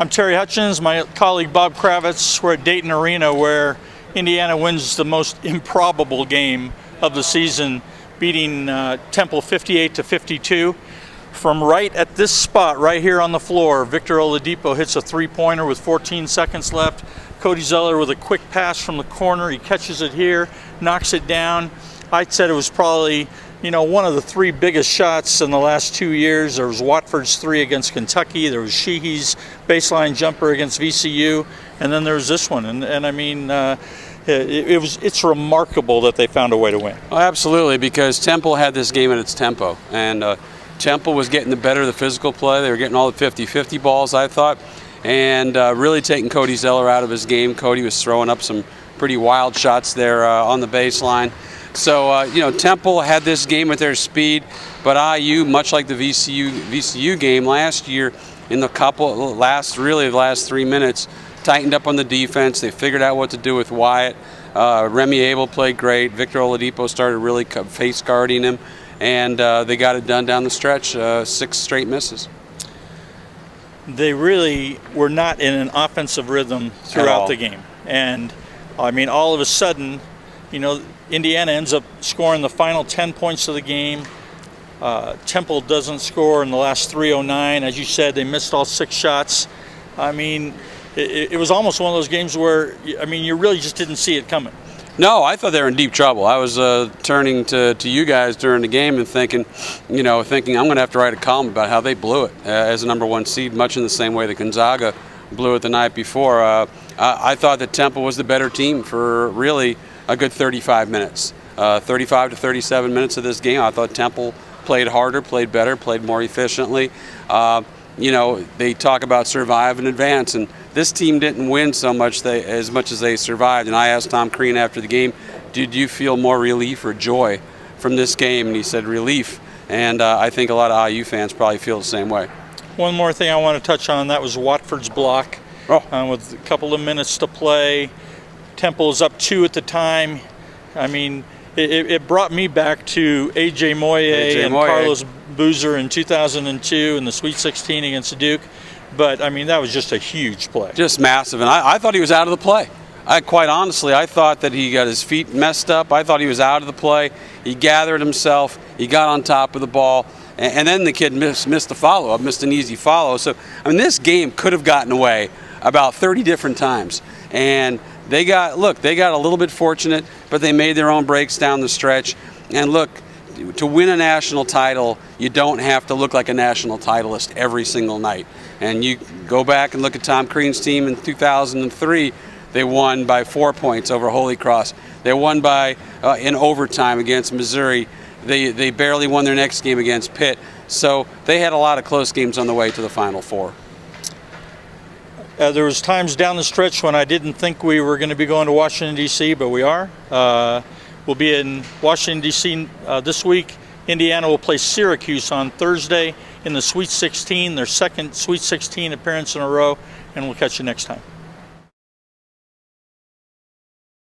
I'm Terry Hutchens, my colleague Bob Kravitz. We're at Dayton Arena where Indiana wins the most improbable game of the season, beating Temple 58-52. From right at this spot, right here on the floor, Victor Oladipo hits a three-pointer with 14 seconds left. Cody Zeller with a quick pass from the corner. He catches it here, knocks it down. I said it was probably, one of the three biggest shots in the last 2 years. There was Watford's three against Kentucky. There was Sheehy's baseline jumper against VCU. And then there was this one. And I mean, it's remarkable that they found a way to win. Well, absolutely, because Temple had this game at its tempo. And Temple was getting the better of the physical play. They were getting all the 50-50 balls, I thought, and really taking Cody Zeller out of his game. Cody was throwing up some pretty wild shots there on the baseline. So, Temple had this game at their speed, but IU, much like the VCU game last year, in the last 3 minutes, tightened up on the defense. They figured out what to do with Wyatt. Remy Abel played great. Victor Oladipo started really face guarding him, and they got it done down the stretch, 6 straight misses. They really were not in an offensive rhythm throughout the game. And, I mean, all of a sudden, Indiana ends up scoring the final 10 points of the game. Temple doesn't score in the last 3:09. As you said, they missed all 6 shots. I mean, it was almost one of those games where, you really just didn't see it coming. No, I thought they were in deep trouble. I was turning to you guys during the game and thinking I'm going to have to write a column about how they blew it as a number 1 seed, much in the same way that Gonzaga blew it the night before. I thought that Temple was the better team for really a good 35 minutes. 35 to 37 minutes of this game, I thought Temple played harder, played better, played more efficiently. They talk about survive and advance, and this team didn't win as much as they survived. And I asked Tom Crean after the game, did you feel more relief or joy from this game? And he said relief, and I think a lot of IU fans probably feel the same way. One more thing I want to touch on, that was Watford's block. With a couple of minutes to play. Temple's up 2 at the time. I mean, it brought me back to A.J. Moye and Carlos Boozer in 2002 in the Sweet 16 against Duke. But, that was just a huge play. Just massive. And I thought he was out of the play. Quite honestly, I thought that he got his feet messed up. I thought he was out of the play. He gathered himself. He got on top of the ball. And then the kid missed the follow-up, missed an easy follow. So, this game could have gotten away about 30 different times. And they got a little bit fortunate, but they made their own breaks down the stretch. And look, to win a national title, you don't have to look like a national titleist every single night. And you go back and look at Tom Crean's team in 2003, they won by 4 points over Holy Cross. They won by in overtime against Missouri. They barely won their next game against Pitt. So they had a lot of close games on the way to the Final Four. There was times down the stretch when I didn't think we were going to be going to Washington, D.C., but we are. We'll be in Washington, D.C. This week. Indiana will play Syracuse on Thursday in the Sweet 16, their second Sweet 16 appearance in a row, and we'll catch you next time.